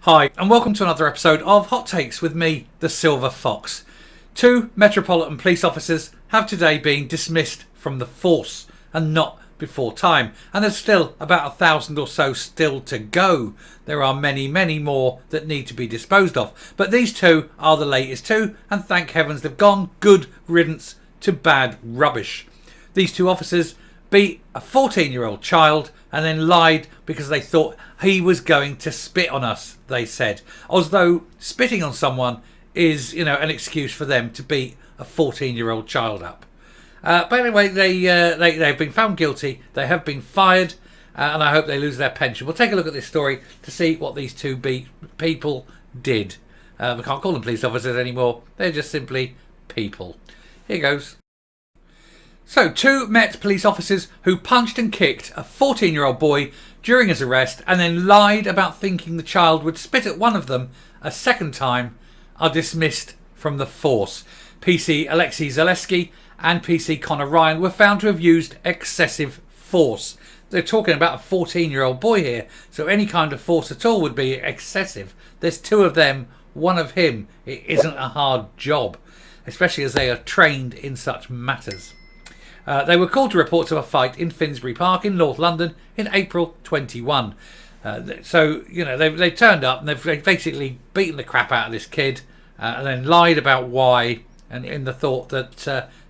Hi, and welcome to another episode of Hot Takes with me, the Silver Fox. 2 Metropolitan Police officers have today been dismissed from the force, and not before time. And there's still about 1,000 or so still to go. There are many, many more that need to be disposed of. But these 2 are the latest 2, and thank heavens they've gone. Good riddance to bad rubbish. These 2 officers beat a 14-year-old child and then lied because they thought he was going to spit on us, they said. As though spitting on someone is, an excuse for them to beat a 14-year-old child up. But anyway, they've been found guilty. They have been fired, and I hope they lose their pension. We'll take a look at this story to see what these 2 people did. We can't call them police officers anymore. They're just simply people. Here goes. So, 2 Met police officers who punched and kicked a 14-year-old boy during his arrest and then lied about thinking the child would spit at one of them a second time are dismissed from the force. PC Alexei Zaleski and PC Connor Ryan were found to have used excessive force. They're talking about a 14-year-old boy here, so any kind of force at all would be excessive. There's 2 of them, 1 of him. It isn't a hard job, especially as they are trained in such matters. They were called to reports of a fight in Finsbury Park in North London in April 21. They've turned up and they've basically beaten the crap out of this kid and then lied about why, and in the thought that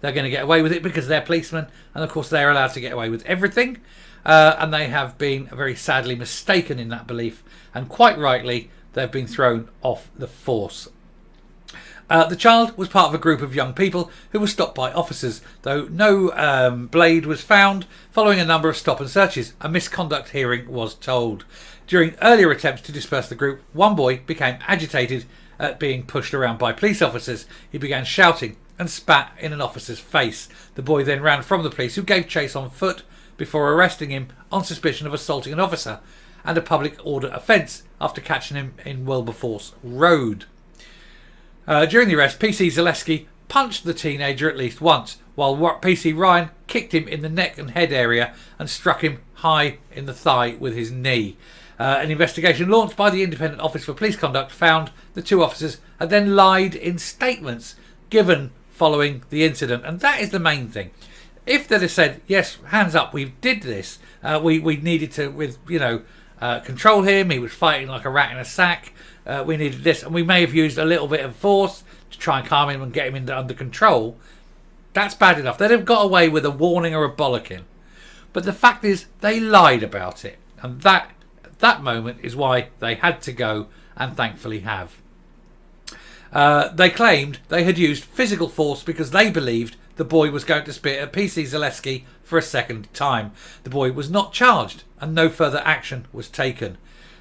they're going to get away with it because they're policemen, and of course they're allowed to get away with everything. And they have been very sadly mistaken in that belief, and quite rightly they've been thrown off the force. The child was part of a group of young people who were stopped by officers, though no blade was found following a number of stop and searches. A misconduct hearing was told. During earlier attempts to disperse the group, one boy became agitated at being pushed around by police officers. He began shouting and spat in an officer's face. The boy then ran from the police, who gave chase on foot before arresting him on suspicion of assaulting an officer and a public order offence after catching him in Wilberforce Road. During the arrest, PC Zaleski punched the teenager at least once, while PC Ryan kicked him in the neck and head area and struck him high in the thigh with his knee. An investigation launched by the Independent Office for Police Conduct found the 2 officers had then lied in statements given following the incident, and that is the main thing. If they'd have said, yes, hands up, we did this, we needed to, control him, he was fighting like a rat in a sack, we needed this, and we may have used a little bit of force to try and calm him and get him under control, that's bad enough. They'd have got away with a warning or a bollocking. But the fact is, they lied about it, and that moment is why they had to go, and thankfully have. They claimed they had used physical force because they believed the boy was going to spit at PC Zaleski for a second time. The boy was not charged, and no further action was taken.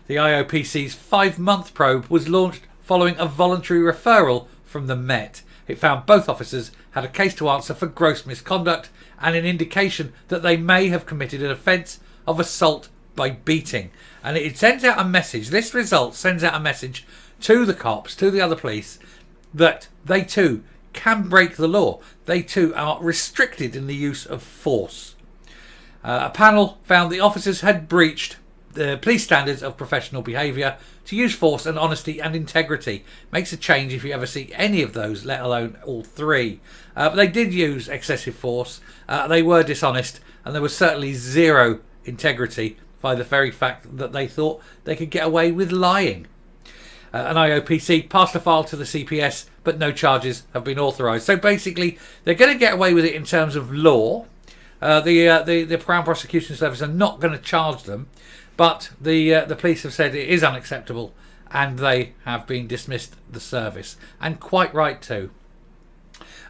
The IOPC's 5-month probe was launched following a voluntary referral from the Met. It found both officers had a case to answer for gross misconduct and an indication that they may have committed an offence of assault by beating. And it sends out a message. This result sends out a message to the cops, to the other police, that they too can break the law. They too are restricted in the use of force. A panel found the officers had breached the police standards of professional behaviour to use force and honesty and integrity. Makes a change if you ever see any of those, let alone all 3. But they did use excessive force. They were dishonest, and there was certainly zero integrity by the very fact that they thought they could get away with lying. An IOPC passed a file to the CPS, but no charges have been authorised. So basically, they're going to get away with it in terms of law. The Crown Prosecution Service are not going to charge them, but the police have said it is unacceptable, and they have been dismissed the service, and quite right too.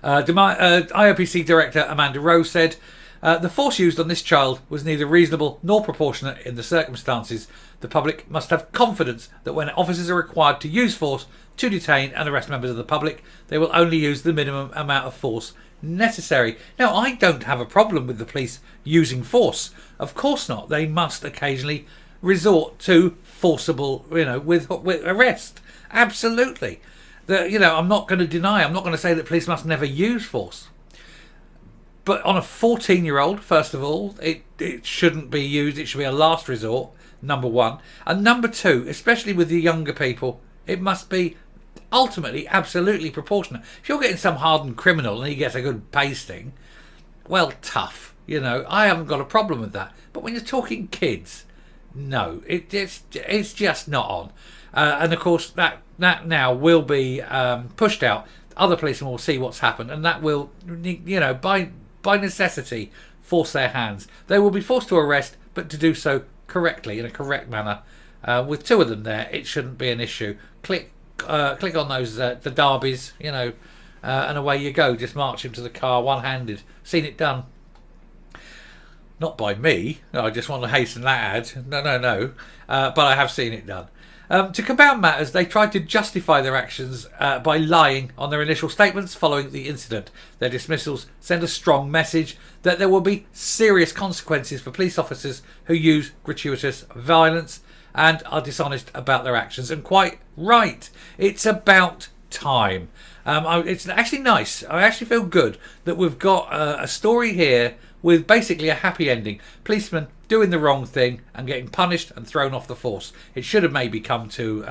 IOPC Director Amanda Rose said, the force used on this child was neither reasonable nor proportionate in the circumstances. The public must have confidence that when officers are required to use force to detain and arrest members of the public, they will only use the minimum amount of force necessary. Now, I don't have a problem with the police using force. Of course not. They must occasionally resort to forcible, with arrest. Absolutely. I'm not going to deny, I'm not going to say that police must never use force. But on a 14-year-old, first of all, it shouldn't be used. It should be a last resort, number one. And number two, especially with the younger people, it must be ultimately absolutely proportionate. If you're getting some hardened criminal and he gets a good pasting, well, tough. You know, I haven't got a problem with that. But when you're talking kids, no, it's just not on. And of course, that now will be pushed out. Other policemen will see what's happened, and that will, you know, by necessity, force their hands. They will be forced to arrest, but to do so correctly, in a correct manner. With two of them there, it shouldn't be an issue. Click on those the derbies, you know, and away you go. Just march him to the car one-handed. Seen it done. Not by me. I just want to hasten that ad. No. But I have seen it done. To compound matters, they tried to justify their actions by lying on their initial statements following the incident. Their dismissals send a strong message that there will be serious consequences for police officers who use gratuitous violence and are dishonest about their actions. And quite right. It's about time. It's actually nice. I actually feel good that we've got a story here with basically a happy ending. Policemen doing the wrong thing and getting punished and thrown off the force. It should have maybe come to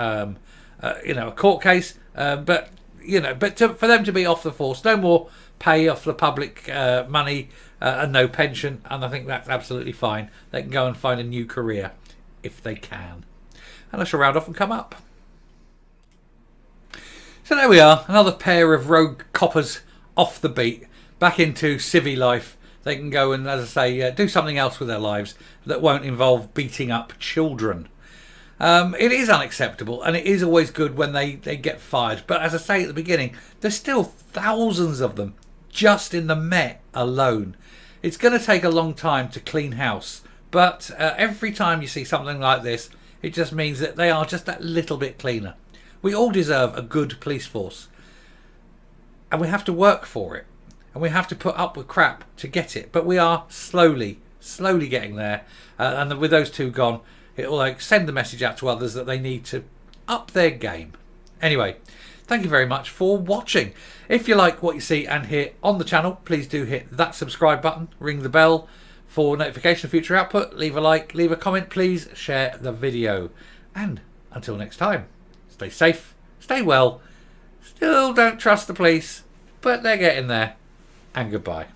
a court case, but for them to be off the force, no more pay off the public money and no pension, and I think that's absolutely fine. They can go and find a new career if they can. And I shall round off and come up. So there we are, another pair of rogue coppers off the beat, back into civvy life. They can go and, as I say, do something else with their lives that won't involve beating up children. It is unacceptable, and it is always good when they get fired. But as I say at the beginning, there's still thousands of them just in the Met alone. It's going to take a long time to clean house. But every time you see something like this, it just means that they are just that little bit cleaner. We all deserve a good police force. And we have to work for it. And we have to put up with crap to get it. But we are slowly getting there. And with those two gone, it will send the message out to others that they need to up their game. Anyway, thank you very much for watching. If you like what you see and hear on the channel, please do hit that subscribe button, ring the bell for notification of future output, leave a like, leave a comment, please share the video. And until next time, stay safe, stay well, still don't trust the police, but they're getting there. And goodbye.